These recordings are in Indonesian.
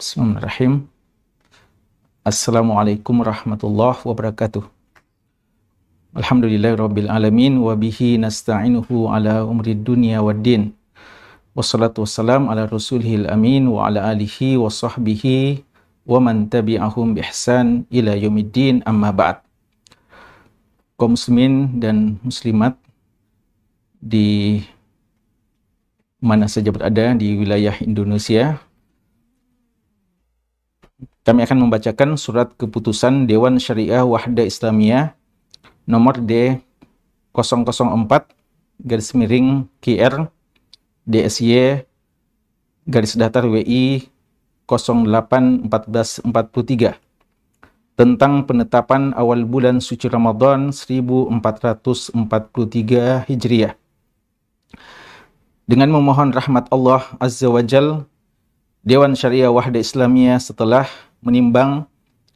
Bismillahirrahmanirrahim. Assalamualaikum warahmatullahi wabarakatuh. Alhamdulillahirabbil alamin wa bihi nasta'inuhu ala umrid dunya waddin. Wassalatu wassalam ala rasulihil amin wa ala alihi wa sahbihi wa man tabi'ahum bi ihsan ila yaumiddin, amma ba'd. Kaum muslimin dan muslimat di mana saja berada di wilayah Indonesia, kami akan membacakan surat keputusan Dewan Syariah Wahda Islamiyah nomor D004/KR DSY WI 08/1443 tentang penetapan awal bulan suci Ramadan 1443 Hijriah. Dengan memohon rahmat Allah Azza wa Jal, Dewan Syariah Wahda Islamiyah setelah menimbang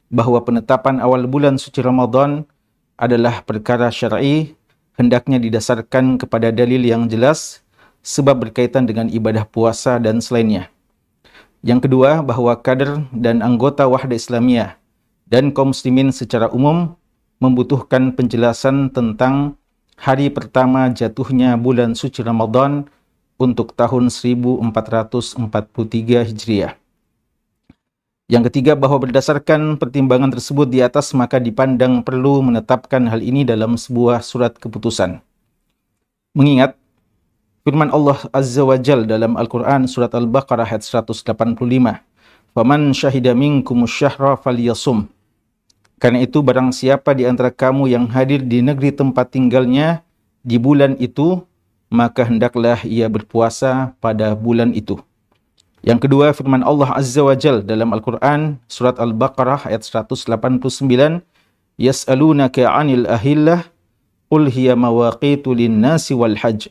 bahwa penetapan awal bulan suci Ramadan adalah perkara syar'i, hendaknya didasarkan kepada dalil yang jelas sebab berkaitan dengan ibadah puasa dan selainnya. Yang kedua, bahwa kader dan anggota Wahda Islamiyah dan kaum muslimin secara umum membutuhkan penjelasan tentang hari pertama jatuhnya bulan suci Ramadan untuk tahun 1443 Hijriah. Yang ketiga, bahwa berdasarkan pertimbangan tersebut di atas, maka dipandang perlu menetapkan hal ini dalam sebuah surat keputusan. Mengingat firman Allah Azza wa Jal dalam Al-Quran surat Al-Baqarah ayat 185, "Faman syahida minkumus syahra falyasum." Karena itu, barang siapa di antara kamu yang hadir di negeri tempat tinggalnya di bulan itu, maka hendaklah ia berpuasa pada bulan itu. Yang kedua, firman Allah Azza wa Jal dalam Al-Quran surat Al-Baqarah ayat 189, "Yas'alunaka 'anil ahillah qul hiya mawaqitu lin-nasi wal hajj."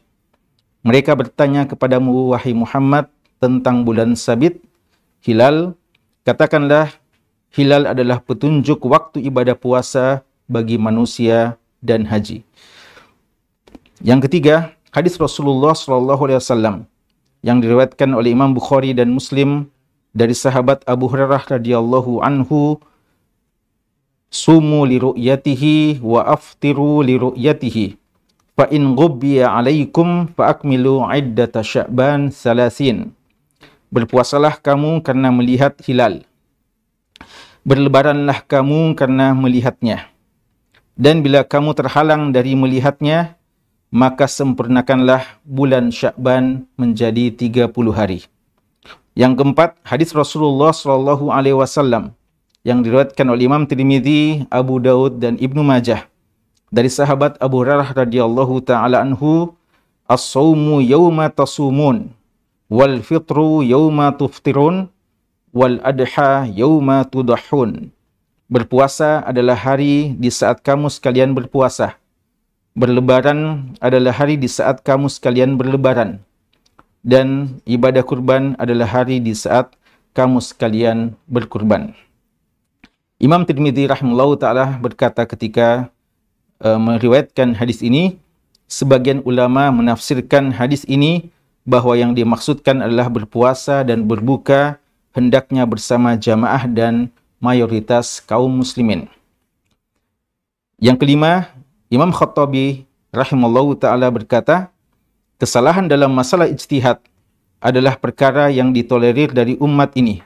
Mereka bertanya kepadamu wahai Muhammad tentang bulan sabit, hilal. Katakanlah, hilal adalah petunjuk waktu ibadah puasa bagi manusia dan haji. Yang ketiga, hadis Rasulullah SAW yang diriwayatkan oleh Imam Bukhari dan Muslim dari sahabat Abu Hurairah radhiyallahu anhu, "Sumu li ru'yatihi wa aftiru li ru'yatihi, fa in ghubbiya 'alaikum fa akmilu 'iddata Sya'ban 30." Berpuasalah kamu karena melihat hilal, berlebaranlah kamu karena melihatnya, dan bila kamu terhalang dari melihatnya, maka sempurnakanlah bulan Sya'ban menjadi 30 hari. Yang keempat, hadis Rasulullah SAW yang diriwayatkan oleh Imam Tirmidzi, Abu Daud dan Ibnu Majah dari sahabat Abu Hurairah radhiyallahu taala anhu, "As-shaumu yauma tasumun wal fitru yauma tuftirun wal adha yauma tudahhun." Berpuasa adalah hari di saat kamu sekalian berpuasa. Berlebaran adalah hari di saat kamu sekalian berlebaran. Dan ibadah kurban adalah hari di saat kamu sekalian berkurban. Imam Tirmidzi rahimahullah ta'ala berkata ketika meriwayatkan hadis ini, sebagian ulama menafsirkan hadis ini bahwa yang dimaksudkan adalah berpuasa dan berbuka hendaknya bersama jamaah dan mayoritas kaum muslimin. Yang kelima, Imam Khattabi rahimallahu ta'ala berkata, kesalahan dalam masalah ijtihad adalah perkara yang ditolerir dari umat ini.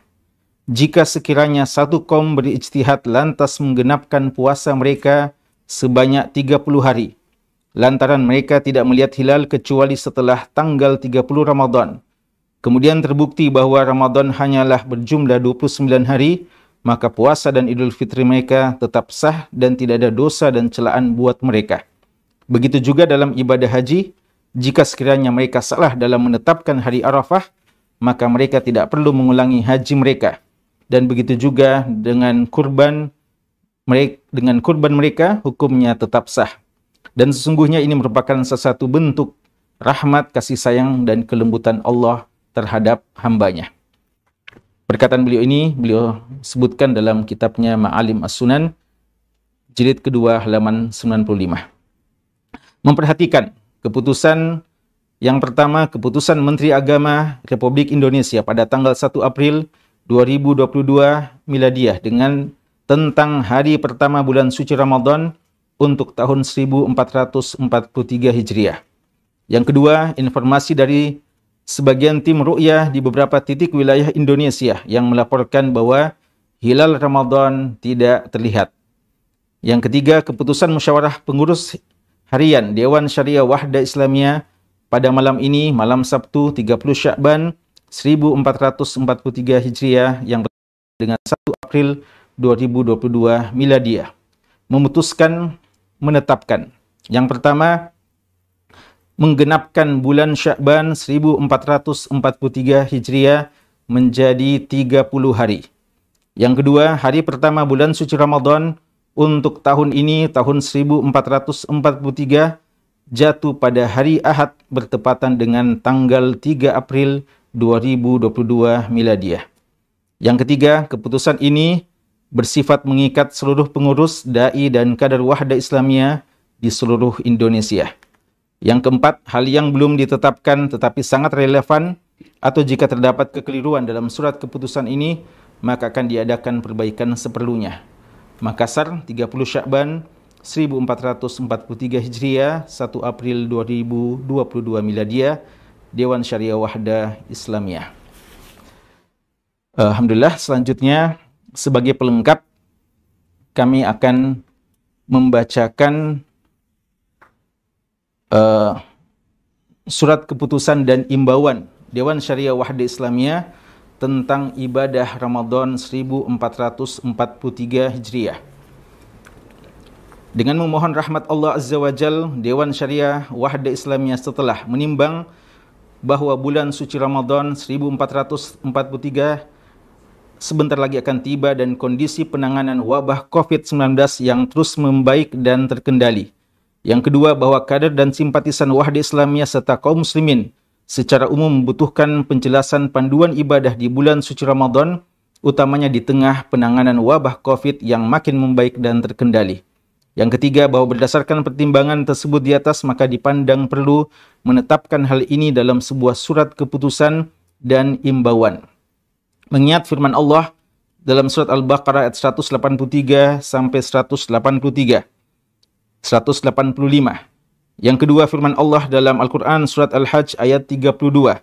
Jika sekiranya satu kaum berijtihad lantas menggenapkan puasa mereka sebanyak 30 hari, lantaran mereka tidak melihat hilal kecuali setelah tanggal 30 Ramadan, kemudian terbukti bahwa Ramadan hanyalah berjumlah 29 hari, maka puasa dan Idul Fitri mereka tetap sah dan tidak ada dosa dan celaan buat mereka. Begitu juga dalam ibadah haji, jika sekiranya mereka salah dalam menetapkan hari Arafah, maka mereka tidak perlu mengulangi haji mereka. Dan begitu juga dengan kurban mereka, hukumnya tetap sah. Dan sesungguhnya ini merupakan sesuatu bentuk rahmat, kasih sayang, dan kelembutan Allah terhadap hambanya. Perkataan beliau ini beliau sebutkan dalam kitabnya Ma'alim As-Sunan, jilid kedua halaman 95. Memperhatikan keputusan yang pertama, keputusan Menteri Agama Republik Indonesia pada tanggal 1 April 2022 Miladiah dengan tentang hari pertama bulan suci Ramadan untuk tahun 1443 Hijriah. Yang kedua, informasi dari sebagian tim ru'yah di beberapa titik wilayah Indonesia yang melaporkan bahwa hilal Ramadan tidak terlihat. Yang ketiga, keputusan musyawarah pengurus harian Dewan Syariah Wahda Islamiyah pada malam ini, malam Sabtu 30 Syakban 1443 Hijriah yang dengan 1 April 2022 Miladiah, memutuskan menetapkan yang pertama, menggenapkan bulan Syakban 1443 Hijriah menjadi 30 hari. Yang kedua, hari pertama bulan suci Ramadan untuk tahun ini, tahun 1443, jatuh pada hari Ahad bertepatan dengan tanggal 3 April 2022 Miladiah. Yang ketiga, keputusan ini bersifat mengikat seluruh pengurus, da'i dan kader Wahda Islamiyah di seluruh Indonesia. Yang keempat, hal yang belum ditetapkan tetapi sangat relevan atau jika terdapat kekeliruan dalam surat keputusan ini, maka akan diadakan perbaikan seperlunya. Makassar, 30 Syakban 1443 Hijriah, 1 April 2022 Miladiah, Dewan Syariah Wahda Islamiyah. Alhamdulillah, selanjutnya sebagai pelengkap kami akan membacakan surat keputusan dan imbauan Dewan Syariah Wahda Islamiyah tentang ibadah Ramadan 1443 Hijriah. Dengan memohon rahmat Allah Azza wa Jal, Dewan Syariah Wahda Islamiyah setelah menimbang bahawa bulan suci Ramadan 1443 sebentar lagi akan tiba dan kondisi penanganan wabah COVID-19 yang terus membaik dan terkendali. Yang kedua, bahawa kader dan simpatisan Wahda Islamiyah serta kaum muslimin secara umum membutuhkan penjelasan panduan ibadah di bulan suci Ramadan, utamanya di tengah penanganan wabah COVID yang makin membaik dan terkendali. Yang ketiga, bahawa berdasarkan pertimbangan tersebut di atas, maka dipandang perlu menetapkan hal ini dalam sebuah surat keputusan dan imbauan. Mengingat firman Allah dalam surat Al-Baqarah ayat 183 sampai 185. Yang kedua, firman Allah dalam Al-Quran surat Al-Hajj ayat 32.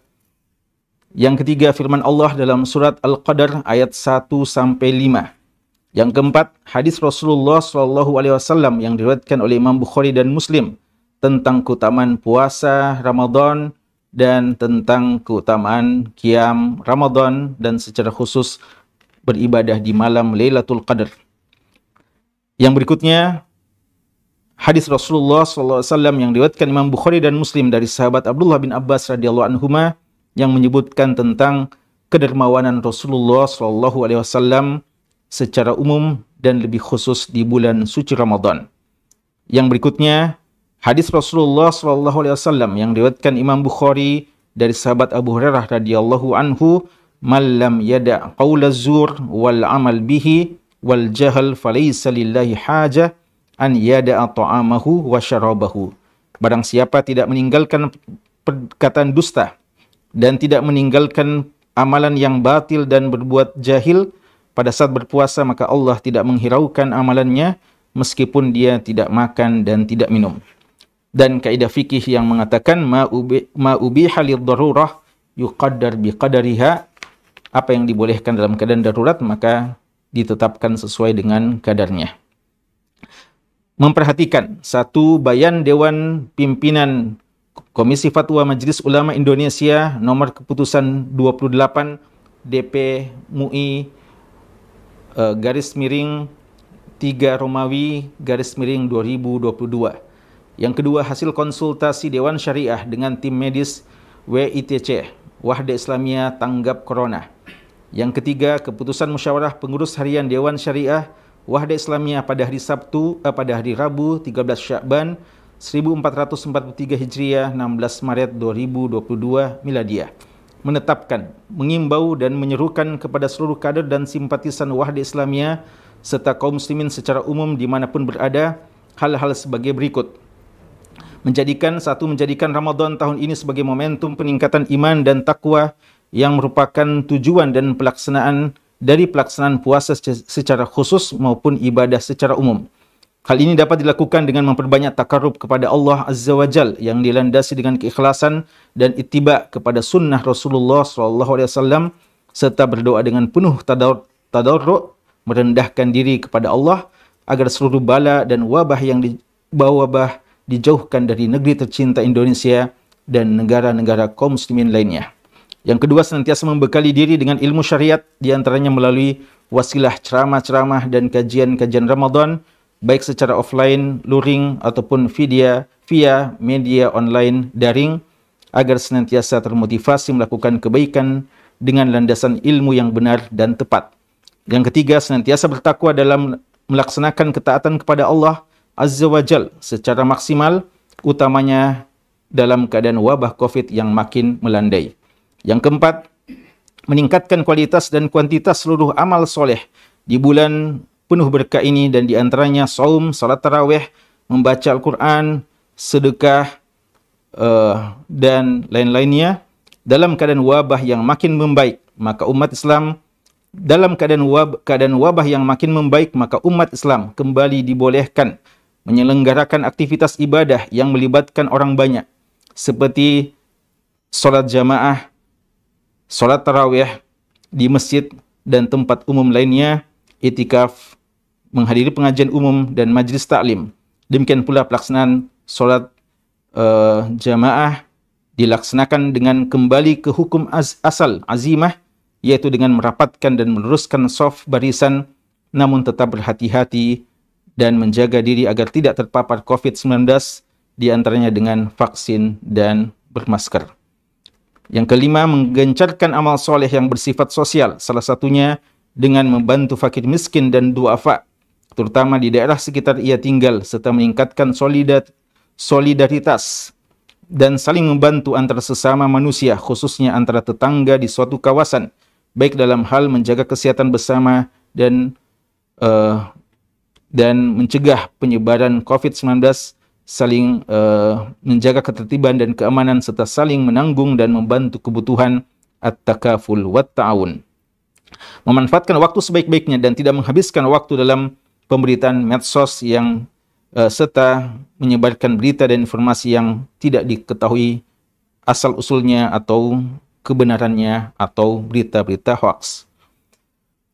Yang ketiga, firman Allah dalam surat Al-Qadar ayat 1 sampai 5. Yang keempat, hadis Rasulullah SAW yang diriwayatkan oleh Imam Bukhari dan Muslim tentang keutamaan puasa Ramadan dan tentang keutamaan qiyam Ramadan dan secara khusus beribadah di malam Lailatul Qadar. Yang berikutnya, hadis Rasulullah SAW yang diriwayatkan Imam Bukhari dan Muslim dari sahabat Abdullah bin Abbas radhiyallahu anhuma yang menyebutkan tentang kedermawanan Rasulullah SAW secara umum dan lebih khusus di bulan suci Ramadan. Yang berikutnya, hadis Rasulullah SAW yang diriwayatkan Imam Bukhari dari sahabat Abu Hurairah radhiyallahu anhu, "Man lam yada' qaula zur wal amal bihi wal jahl falaysa lillahi hajah an yada'a ta'amahu wa syarabahu." Barang siapa tidak meninggalkan perkataan dusta dan tidak meninggalkan amalan yang batil dan berbuat jahil pada saat berpuasa, maka Allah tidak menghiraukan amalannya meskipun dia tidak makan dan tidak minum. Dan kaidah fikih yang mengatakan ma ubiha lid-darurah yuqaddar biqadariha, apa yang dibolehkan dalam keadaan darurat maka ditetapkan sesuai dengan kadarnya. Memperhatikan satu bayan Dewan Pimpinan Komisi Fatwa Majelis Ulama Indonesia nomor keputusan 28 DP MUI garis miring 3 Romawi garis miring 2022. Yang kedua, hasil konsultasi Dewan Syariah dengan tim medis WITC Wahda Islamiyah tanggap corona. Yang ketiga, keputusan musyawarah pengurus harian Dewan Syariah Wahda Islamiyah pada hari Rabu 13 Syakban 1443 Hijriah 16 Maret 2022 Miladiah, menetapkan, mengimbau dan menyerukan kepada seluruh kader dan simpatisan Wahda Islamiyah serta kaum muslimin secara umum dimanapun berada hal-hal sebagai berikut. Menjadikan Ramadan tahun ini sebagai momentum peningkatan iman dan takwa yang merupakan tujuan dan pelaksanaan dari pelaksanaan puasa secara khusus maupun ibadah secara umum. Hal ini dapat dilakukan dengan memperbanyak takarrub kepada Allah Azza wa Jal yang dilandasi dengan keikhlasan dan ittiba kepada sunnah Rasulullah SAW serta berdoa dengan penuh tadarru', merendahkan diri kepada Allah agar seluruh bala dan wabah yang wabah dijauhkan dari negeri tercinta Indonesia dan negara-negara kaum muslimin lainnya. Yang kedua, senantiasa membekali diri dengan ilmu syariat, di antaranya melalui wasilah ceramah-ceramah dan kajian-kajian Ramadan, baik secara offline, luring, ataupun via media online daring, agar senantiasa termotivasi melakukan kebaikan dengan landasan ilmu yang benar dan tepat. Yang ketiga, senantiasa bertakwa dalam melaksanakan ketaatan kepada Allah Azza wa Jal secara maksimal, utamanya dalam keadaan wabah COVID yang makin melandai. Yang keempat, meningkatkan kualitas dan kuantitas seluruh amal soleh di bulan penuh berkah ini, dan di antaranya saum, salat tarawih, membaca Al-Quran, sedekah, dan lain-lainnya. Dalam keadaan wabah yang makin membaik, maka umat Islam dalam keadaan wabah yang makin membaik, maka umat Islam kembali dibolehkan menyelenggarakan aktivitas ibadah yang melibatkan orang banyak, seperti solat jamaah, solat tarawih di masjid dan tempat umum lainnya, itikaf, menghadiri pengajian umum dan majlis taklim. Demikian pula pelaksanaan solat jamaah dilaksanakan dengan kembali ke hukum asal azimah, yaitu dengan merapatkan dan meluruskan saf barisan, namun tetap berhati-hati dan menjaga diri agar tidak terpapar COVID-19, di antaranya dengan vaksin dan bermasker. Yang kelima, menggencarkan amal soleh yang bersifat sosial, salah satunya dengan membantu fakir miskin dan duafa, terutama di daerah sekitar ia tinggal, serta meningkatkan solidaritas dan saling membantu antara sesama manusia, khususnya antara tetangga di suatu kawasan, baik dalam hal menjaga kesehatan bersama dan mencegah penyebaran COVID-19, saling menjaga ketertiban dan keamanan, serta saling menanggung dan membantu kebutuhan at-takaful wat ta'awun. Memanfaatkan waktu sebaik-baiknya dan tidak menghabiskan waktu dalam pemberitaan medsos yang serta menyebarkan berita dan informasi yang tidak diketahui asal-usulnya atau kebenarannya, atau berita-berita hoax.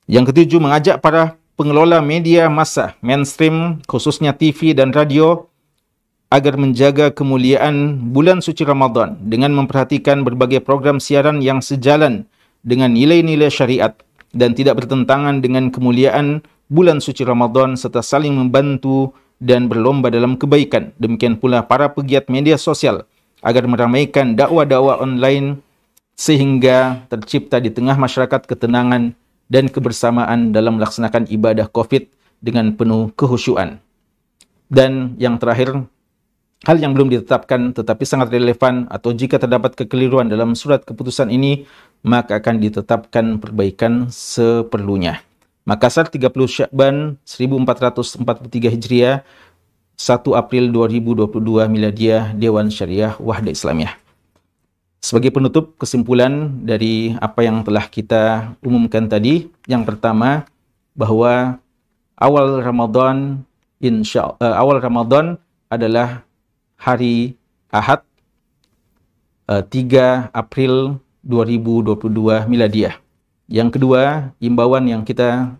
Yang ketujuh, mengajak para pengelola media massa mainstream, khususnya TV dan radio, agar menjaga kemuliaan bulan suci Ramadan dengan memperhatikan berbagai program siaran yang sejalan dengan nilai-nilai syariat dan tidak bertentangan dengan kemuliaan bulan suci Ramadan, serta saling membantu dan berlomba dalam kebaikan. Demikian pula para pegiat media sosial agar meramaikan dakwah-dakwah online sehingga tercipta di tengah masyarakat ketenangan dan kebersamaan dalam melaksanakan ibadah COVID dengan penuh kehusyuan. Dan yang terakhir, hal yang belum ditetapkan tetapi sangat relevan, atau jika terdapat kekeliruan dalam surat keputusan ini, maka akan ditetapkan perbaikan seperlunya. Makassar, 30 Syakban 1443 Hijriah, 1 April 2022 Miladiah, Dewan Syariah Wahda Islamiyah. Sebagai penutup, kesimpulan dari apa yang telah kita umumkan tadi, yang pertama, bahwa awal Ramadan adalah hari Ahad, 3 April 2022 Miladiah. Yang kedua, imbauan yang kita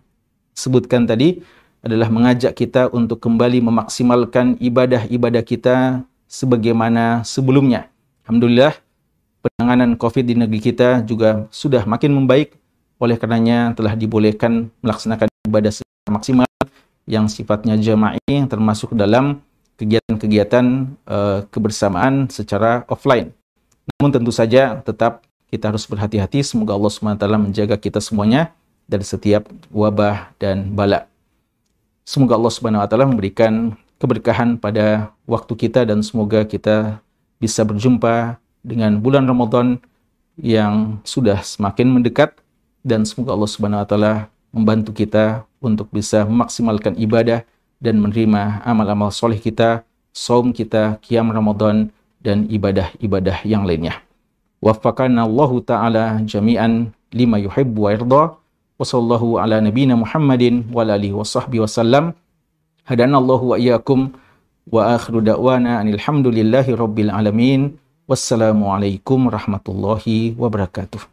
sebutkan tadi adalah mengajak kita untuk kembali memaksimalkan ibadah-ibadah kita sebagaimana sebelumnya. Alhamdulillah, penanganan COVID di negeri kita juga sudah makin membaik, oleh karenanya telah dibolehkan melaksanakan ibadah secara maksimal yang sifatnya jama'i, termasuk dalam kegiatan-kegiatan kebersamaan secara offline. Namun tentu saja tetap kita harus berhati-hati. Semoga Allah SWT menjaga kita semuanya dari setiap wabah dan bala. Semoga Allah SWT memberikan keberkahan pada waktu kita, dan semoga kita bisa berjumpa dengan bulan Ramadan yang sudah semakin mendekat, dan semoga Allah SWT membantu kita untuk bisa memaksimalkan ibadah dan menerima amal-amal soleh kita, saum kita, qiyam Ramadan, dan ibadah-ibadah yang lainnya. Waffaqana Allahu ta'ala jami'an lima yuhibbu wa yarda. Wa sallallahu ala nabiyyina Muhammadin wa ala alihi wa sahbihi wa sallam. Hadana Allahu wa iyyakum wa akhiru da'wana anil hamdulillahi rabbil alamin. Wassalamualaikum warahmatullahi wabarakatuh.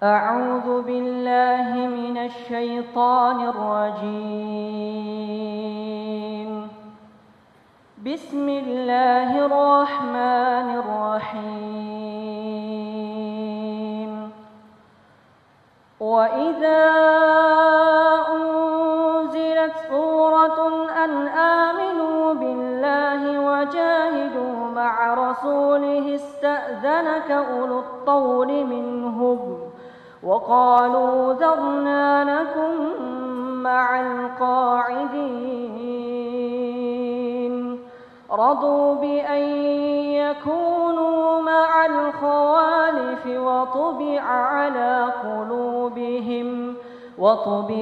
أعوذ بالله من الشيطان الرجيم. بسم الله الرحمن الرحيم. وإذا أنزلت سورة أن آمنوا بالله وجاهدوا مع رسوله استأذنك أولو الطول منهم وقالوا ذرنا نكن مع القاعدين. رضوا بأن يكونوا مع الخوالف وطبع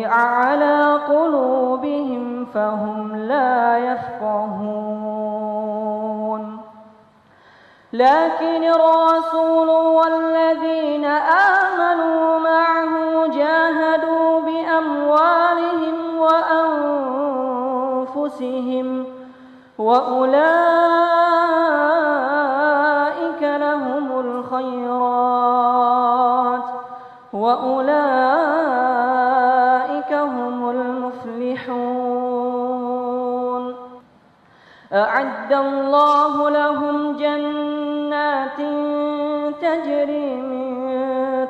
على قلوبهم فهم لا يفقهون. لكن الرسول والذين آمنوا معه جاهدوا بأموالهم وأنفسهم وأولئك لهم الخيرات وأولئك هم المفلحون. أعد الله لهم جنات تجري من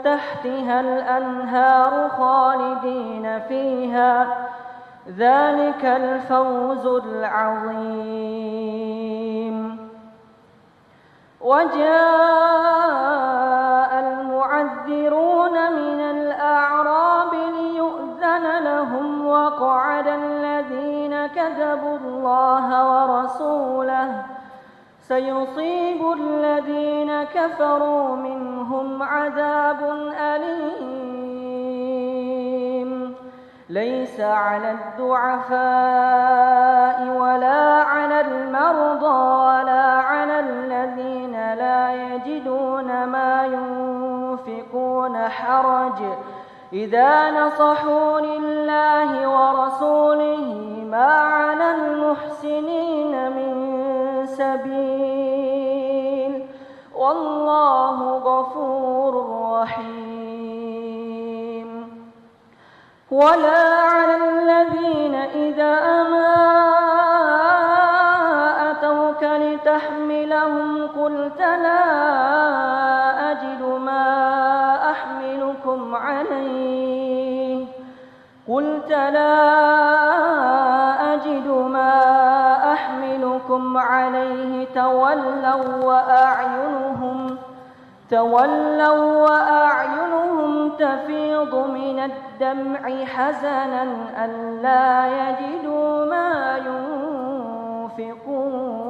تحتها الأنهار خالدين فيها ذلك الفوز العظيم. وجاء المعذرون من الأعراب ليؤذن لهم وقعد الذين كذبوا الله ورسوله سيصيب الذين كفروا منهم عذاب أليم. ليس على الضعفاء ولا على المرضى ولا على الذين لا يجدون ما ينفقون حرج إذا نصحوا لله ورسوله ما على المحسنين من سبيل والله غفور رحيم. ولا على الذين إذا ما أتوك لتحملهم قلت لا أجد ما أحملكم عليه تولوا وأعينهم تفيض من الدمع حزنا ألا يجدوا ما ينفقون.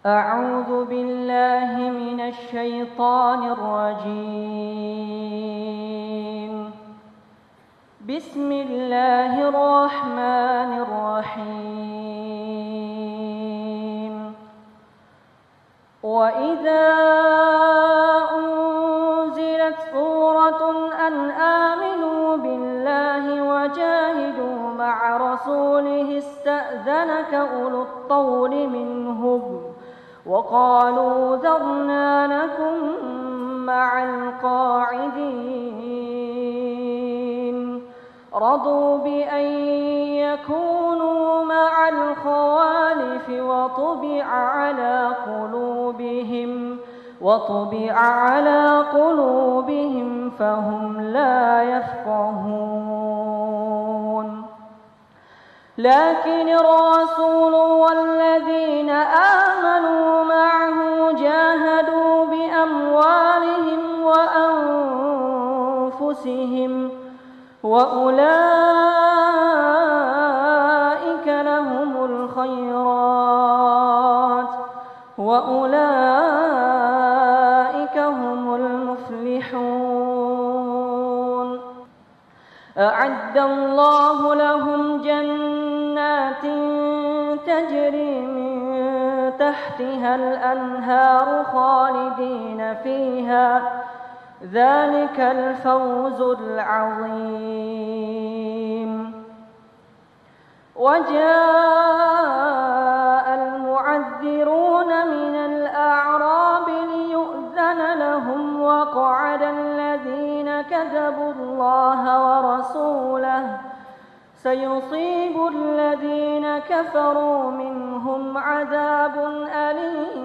أعوذ بالله من الشيطان الرجيم بسم الله الرحمن الرحيم وإذا أنزلت سورة أن آمنوا بالله وجاهدوا مع رسوله استأذنك أولو الطول منهم وقالوا ذرنا نكن مع القاعدين رضوا بأن يكونوا مع الخوالف وطبع على قلوبهم فهم لا يفقهون لكن الرسول والذين آمنوا معه جاهدوا بأموالهم وأنفسهم وأولئك لهم الخيرات وأولئك هم المفلحون أعد الله لهم جنات تجري من تحتها الأنهار خالدين فيها ذلك الفوز العظيم وجاء المعذرون من الأعراب ليؤذن لهم وقعد الذين كذبوا الله ورسوله سيصيب الذين كفروا منهم عذاب أليم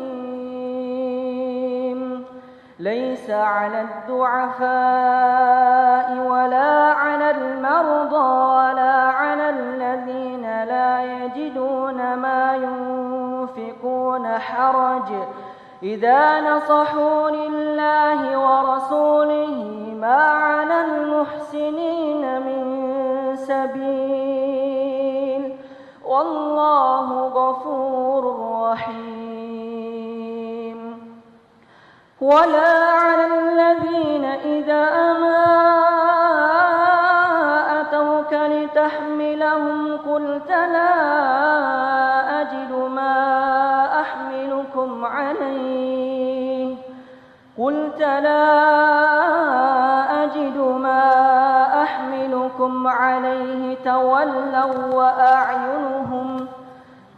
ليس على الضعفاء ولا على المرضى ولا على الذين لا يجدون ما ينفقون حرج إذا نصحوا لله ورسوله ما على المحسنين من سبيل والله غفور رحيم ولا على الذين إذا ما أتوك لتحملهم قلت لا أجد ما أحملكم عليه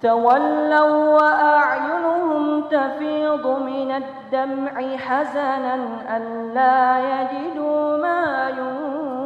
تولوا وأعينهم تفيض من الدمع حزنا ألا يجدوا ما ينفقون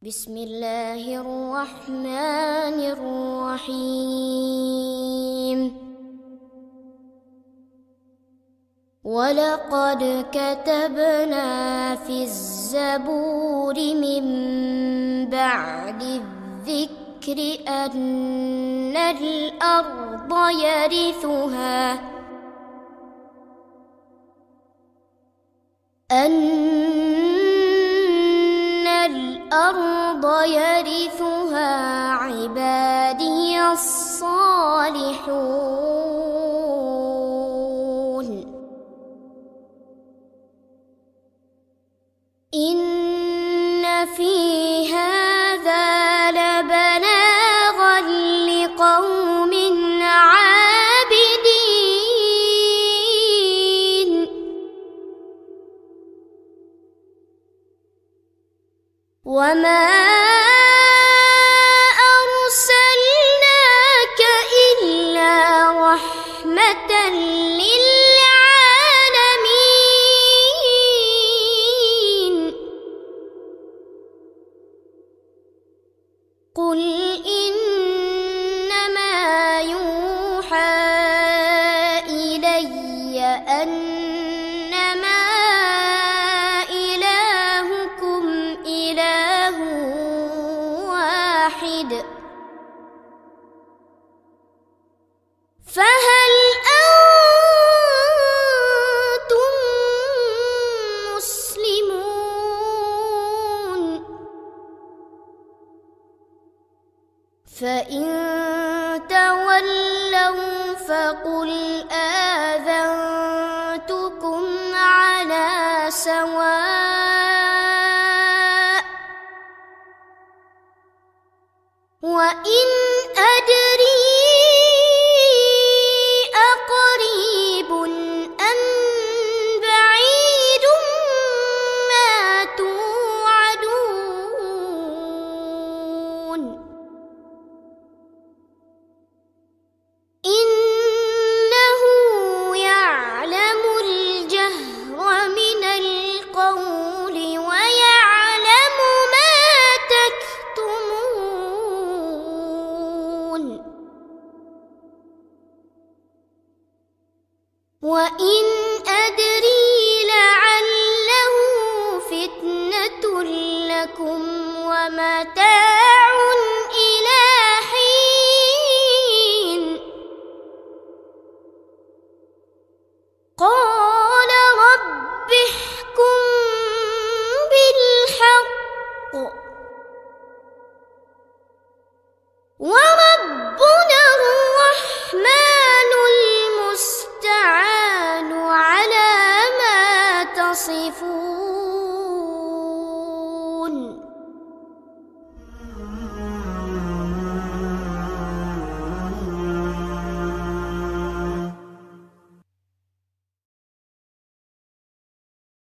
بسم الله الرحمن الرحيم ولقد كتبنا في الزبور من بعد الذكر أن الأرض يرثها عبادي الصالحون إن في هذا لبلاغا لقوم عابدين وما أرسلناك إلا رحمة للعالمين قل إنما يوحى إلي أنما إلهكم إله واحد فهل أنتم مسلمون فإن تولوا فقل آذنتكم على سواء وإن أدري أقريب أم بعيد ما توعدون إنه يعلم الجهر من القول ويعلم ما تكتمون وإن